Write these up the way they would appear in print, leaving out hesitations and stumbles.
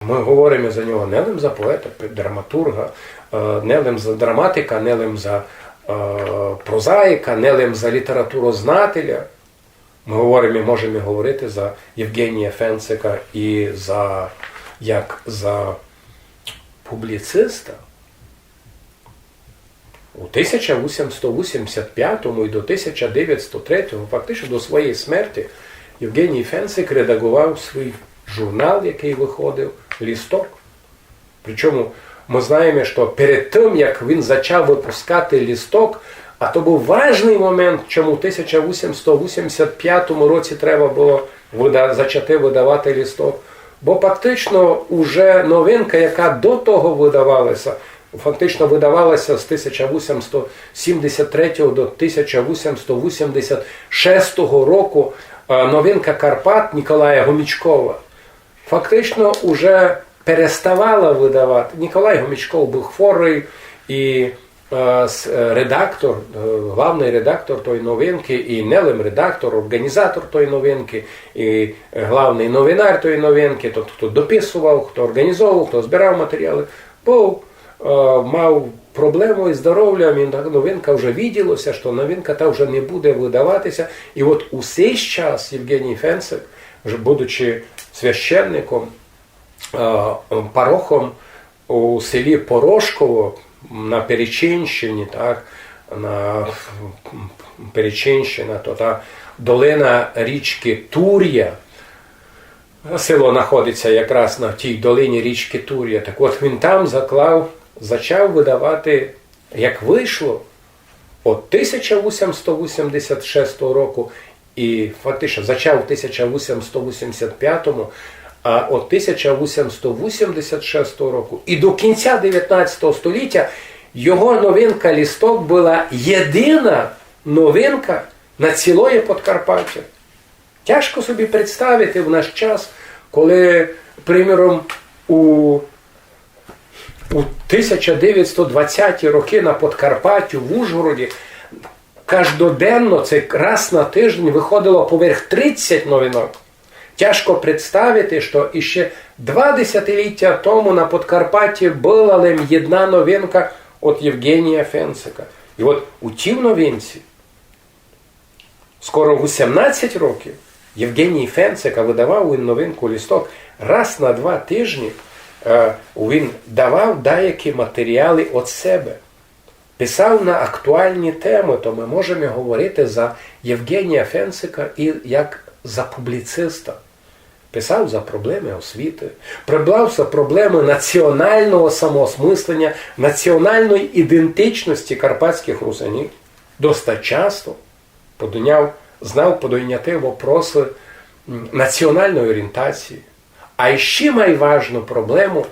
Ми говоримо за нього не лише за поета, драматурга, не лише за драматика, не лише за прозаїка, не лише за літературознателя. Ми говоримо, можемо говорити за Євгенія Фенцика і як за публіциста. У 1885 і до 1903, фактично до своєї смерті, Євгеній Фенцик редагував свій журнал, який виходив, «Лісток». Причому ми знаємо, що перед тим, як він почав випускати «Лісток», а то був важливий момент, чому в 1885 році треба було зачати видавати «Лісток». Бо фактично вже новинка, яка до того видавалася, фактично видавалася з 1873 до 1886 року, новинка Карпат Ніколая Гомічкова, фактично вже переставала видавати. Ніколай Гомічков був хворий, і редактор, главний редактор тої новинки, і не лише редактор, організатор тої новинки, і главний новинар тої новинки, тот, хто дописував, хто організовував, хто збирав матеріали, мав проблему із здоров'ям, і новинка вже виділося, що новинка та вже не буде видаватися. І от у цей час Євгеній Фенцик, вже будучи священником, парохом у селі Порошково на Перечинщині, так, на Перечинщина, то та долина річки Тур'я, село знаходиться якраз на тій долині річки Тур'я. Так от він там почав видавати, як вийшло, від 1886 року, і фактично почав в 1885-му, а від 1886 року і до кінця 19 століття його новинка «Лісток» була єдина новинка на цілої Подкарпаття. Тяжко собі представити в наш час, коли, приміром, у 1920-ті роки на Подкарпатті, в Ужгороді, кожноденно, це раз на тиждень, виходило поверх 30 новинок. Тяжко представити, що іще 2 десятиліття тому на Подкарпатті була лише одна новинка від Євгенія Фенцика. І от у тій новинці, скоро 18 років, Євгеній Фенцика видавав новинку «Лісток». Раз на 2 тижні він давав деякі матеріали від себе. Писав на актуальні теми, то ми можемо говорити за Євгенія Фенцика і як за публіциста. Писав за проблеми освіти, прибрав за проблеми національного самоосмислення, національної ідентичності карпатських русинів. Досить часто знав подойняти вопроси національної орієнтації. А ще найважну проблему,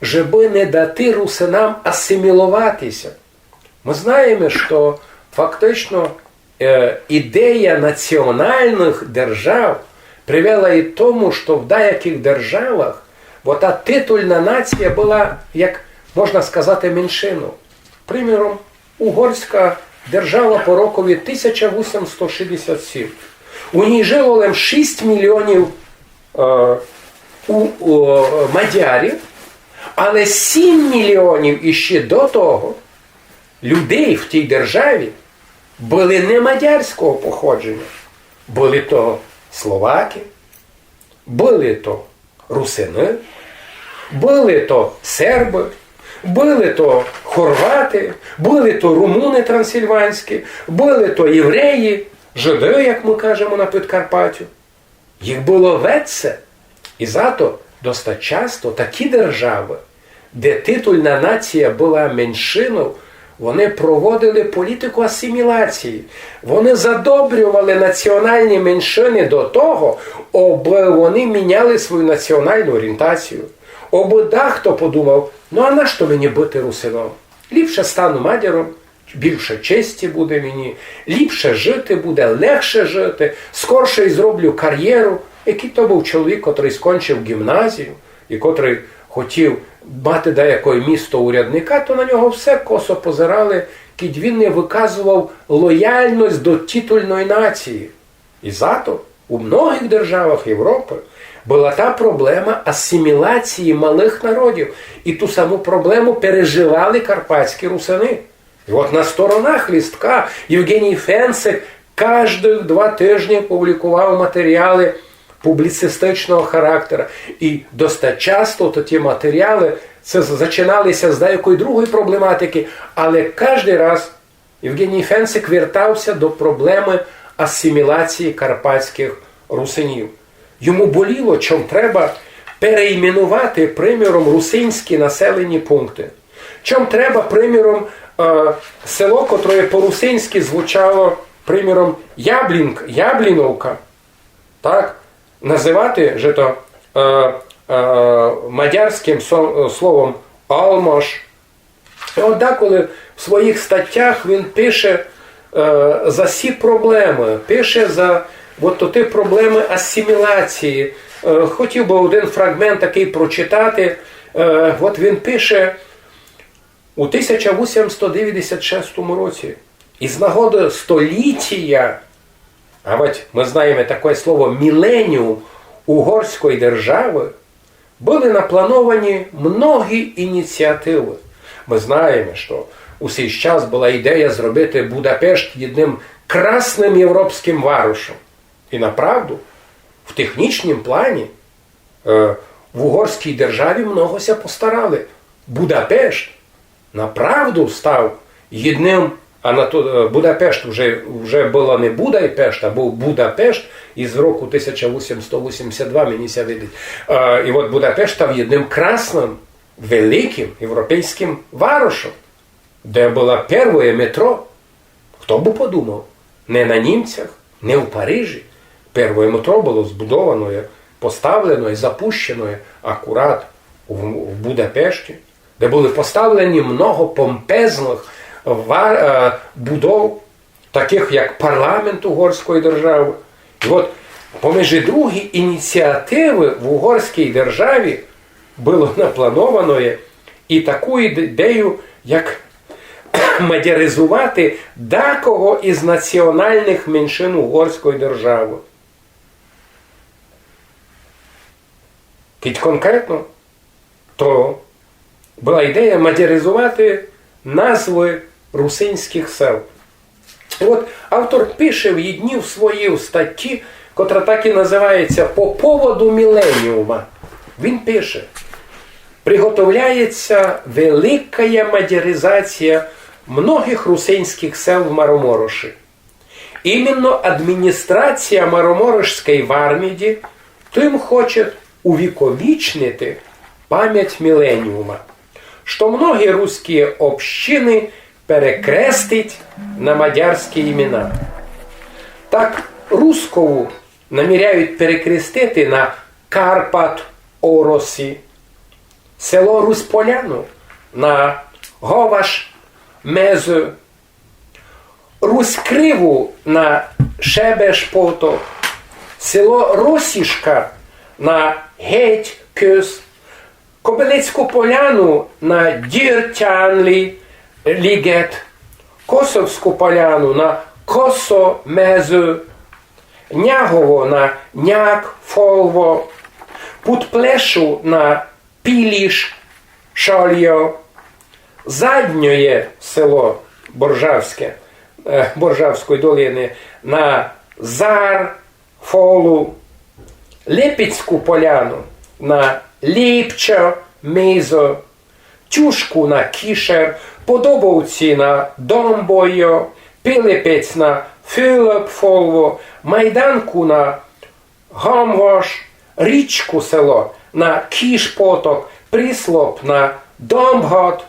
щоб не дати русинам асимілуватися. Ми знаємо, що фактично ідея національних держав привела і тому, що в деяких державах та титульна нація була, як можна сказати, меншиною. Приміром, угорська держава по рокові 1867. У ній жило лише 6 мільйонів мадярів, але 7 мільйонів іще до того людей в тій державі були не мадярського походження. Були то словаки, були то русини, були то серби, були то хорвати, були то румуни трансильванські, були то євреї, жиди, як ми кажемо на Підкарпаттю. Їх було веце. І зато досить часто такі держави, де титульна нація була меншиною, вони проводили політику асиміляції. Вони задобрювали національні меншини до того, аби вони міняли свою національну орієнтацію. Аби дехто подумав, а на що мені бути русином? Ліпше стану мадяром, більше честі буде мені, ліпше жити буде, легше жити, скорше зроблю кар'єру. Який то був чоловік, котрий скончив гімназію, і котрий хотів мати деякого місто урядника, то на нього все косо позирали, кіт він не виказував лояльність до титульної нації. І зато у многих державах Європи була та проблема асиміляції малих народів. І ту саму проблему переживали карпатські русини. І от на сторонах листка Євгеній Фенцик кожних 2 тижні публікував матеріали публіцистичного характеру. І досить часто ті матеріали це зачиналися з деякої другої проблематики, але кожен раз Євгеній Фенцик вертався до проблеми асиміляції карпатських русинів. Йому боліло, чому треба перейменувати, приміром, русинські населені пункти. Чому треба, приміром, село, котре по-русинськи звучало, приміром, Ябліновка, так, називати же то мадярським словом Алмаш. І от деколи в своїх статтях він пише за ці проблеми, пише за ті проблеми асиміляції. Хотів би один фрагмент такий прочитати. От він пише у 1896 році. Із нагоди століття, а от ми знаємо таке слово міленіум угорської держави, були наплановані многі ініціативи. Ми знаємо, що у цей час була ідея зробити Будапешт одним красним європейським варушем. І направду, в технічному плані в угорській державі многося постарали. Будапешт направду став одним, Будапешт вже було не Будапешт, а був Будапешт із року 1882, мені ся видить. І от Будапешт став одним красним, великим європейським варушем, де було перше метро. Хто б подумав? Не на німцях, не в Парижі. Перше метро було збудовано, поставлено і запущено акурат в Будапешті, де були поставлені много помпезних будов, таких як парламент угорської держави. І от поміж другі ініціативи в угорській державі було наплановано і таку ідею, як мадяризувати декого із національних меншин угорської держави. Під конкретно, то була ідея мадяризувати назви русинських сел. І от автор пише в одній в своїй статті, котра так і називається «По поводу міленіума». Він пише: «Приготовляється велика мадяризація многих русинських сел в Маромороші. Іменно адміністрація Мароморошської варміді тим хоче увіковічнити пам'ять міленіума, що многі русські общини перекрестить на мадярські імена. Так Рускову наміряють перекрестити на Карпат-Оросі, село Русь-Поляну на Говаш-Мезу, Русь-Криву на Шебеш-Поток, село Росішка на Геть-Кюс, Кобилецьку поляну на Діртянлі-Лігет, Косовську поляну на Косо-Мезу, Нягово на Няк-Фолво, Путплешу на Піліш-Шольо, Задньоє село Боржавське, Боржавської долини на Зар-Фолу, Лепіцьку поляну на Ліпчо-Мизо, Тюшку на Кішер, Подобовці на Домбойо, Пилипець на Филипфолво, Майданку на Гамвош, Річку село на Кішпоток, Прислоп на Домгот,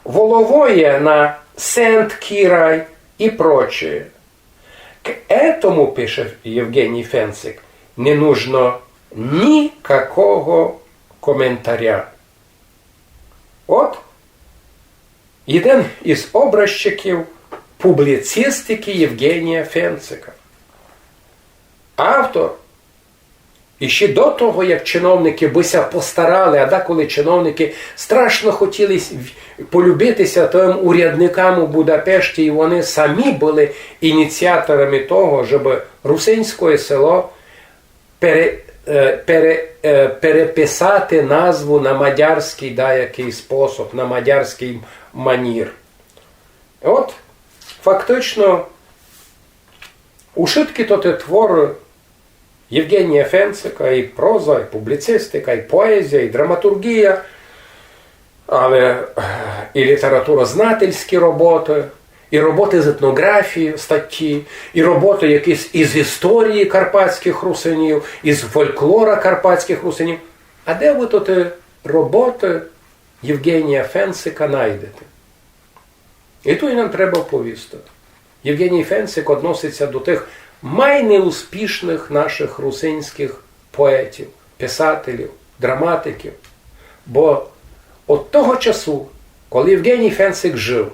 Воловое на Сент-Кирай и прочее. К этому, пише Євгеній Фенцик, не нужно никакого коментаря. От один із образчиків публіцистики Євгенія Фенцика. Автор, і ще до того, як чиновники бися постарали, а деколи чиновники страшно хотіли полюбитися тим урядникам у Будапешті, і вони самі були ініціаторами того, щоб русинське село переписати назву на мадярський який спосіб, на мадярський манір. От, фактично, ушитки то те твори Євгенія Фенцика, і проза, і публіцистика, і поезія, і драматургія, але і літературознательські роботи, і роботи з етнографії, статті, і роботи якісь із історії карпатських русинів, із фольклора карпатських русинів. А де ви тут роботи Євгенія Фенцика знайдете? І тут нам треба повісти. Євгеній Фенцик відноситься до тих найнеуспішних наших русинських поетів, писателів, драматиків. Бо от того часу, коли Євгеній Фенцик жив,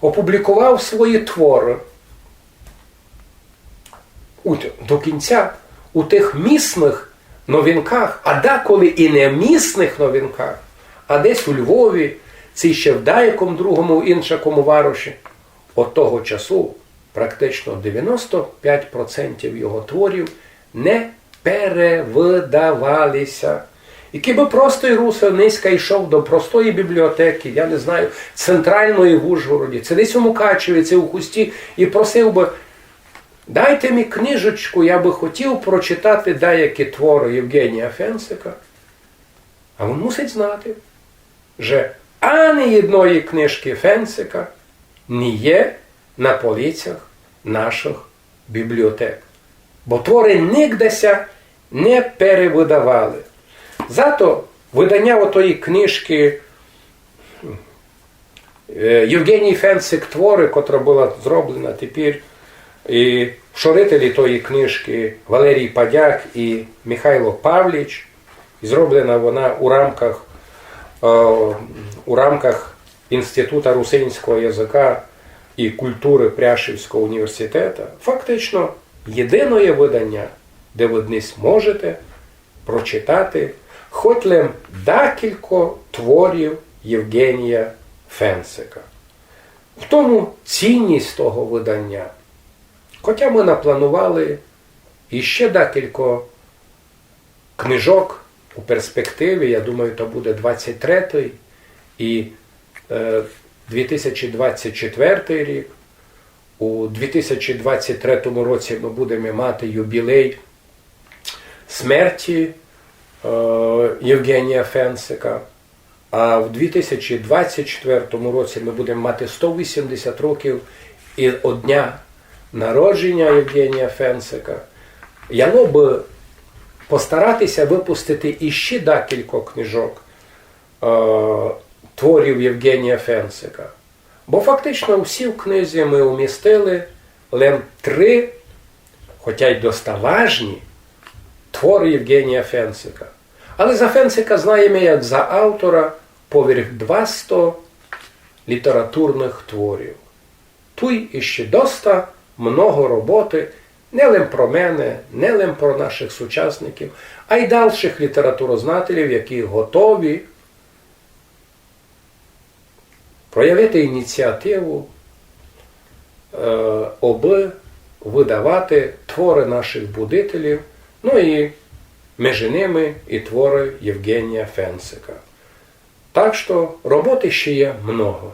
опублікував свої твори до кінця у тих місних новинках, а деколи і не місних новинках, а десь у Львові, чи ще в деякому другому іншому варуші, от того часу практично 95% його творів не перевидавалися. Який би простий русиниська йшов до простої бібліотеки, я не знаю, центральної в Ужгороді, це десь у Мукачеві, це у Хусті, і просив би, дайте мені книжечку, я би хотів прочитати деякі твори Євгенія Фенцика. А він мусить знати, що ані одної книжки Фенцика не є на полицях наших бібліотек. Бо твори нігдеся не перевидавали. Зато видання отої книжки Євгеній Фенцик твори, котра була зроблена тепер, і шорителі тої книжки Валерій Падяк і Михайло Павліч, і зроблена вона у рамках Інституту русинського язика і культури Пряшівського університету, фактично єдине видання, де ви десь можете прочитати хоч лем декілька творів Євгенія Фенцика. В тому цінність того видання. Хоча ми напланували іще декілька книжок у перспективі, я думаю, то буде 23-й і 2024 рік. У 2023 році ми будемо мати юбілей смерті Євгенія Фенцика, а в 2024 році ми будемо мати 180 років і від дня народження Євгенія Фенцика. Я би постаратися випустити іще декілька книжок творів Євгенія Фенцика. Бо фактично всі в книзі ми умістили лише 3, хоча й достоважні, твори Євгенія Фенцика. Але за Фенцика знаємо як за автора поверх 200 літературних творів. Тут іще доста много роботи не лише про мене, не лише про наших сучасників, а й дальших літературознателів, які готові проявити ініціативу, аби видавати твори наших будителів, ну і між ними і твори Євгенія Фенцика. Так що роботи ще є много.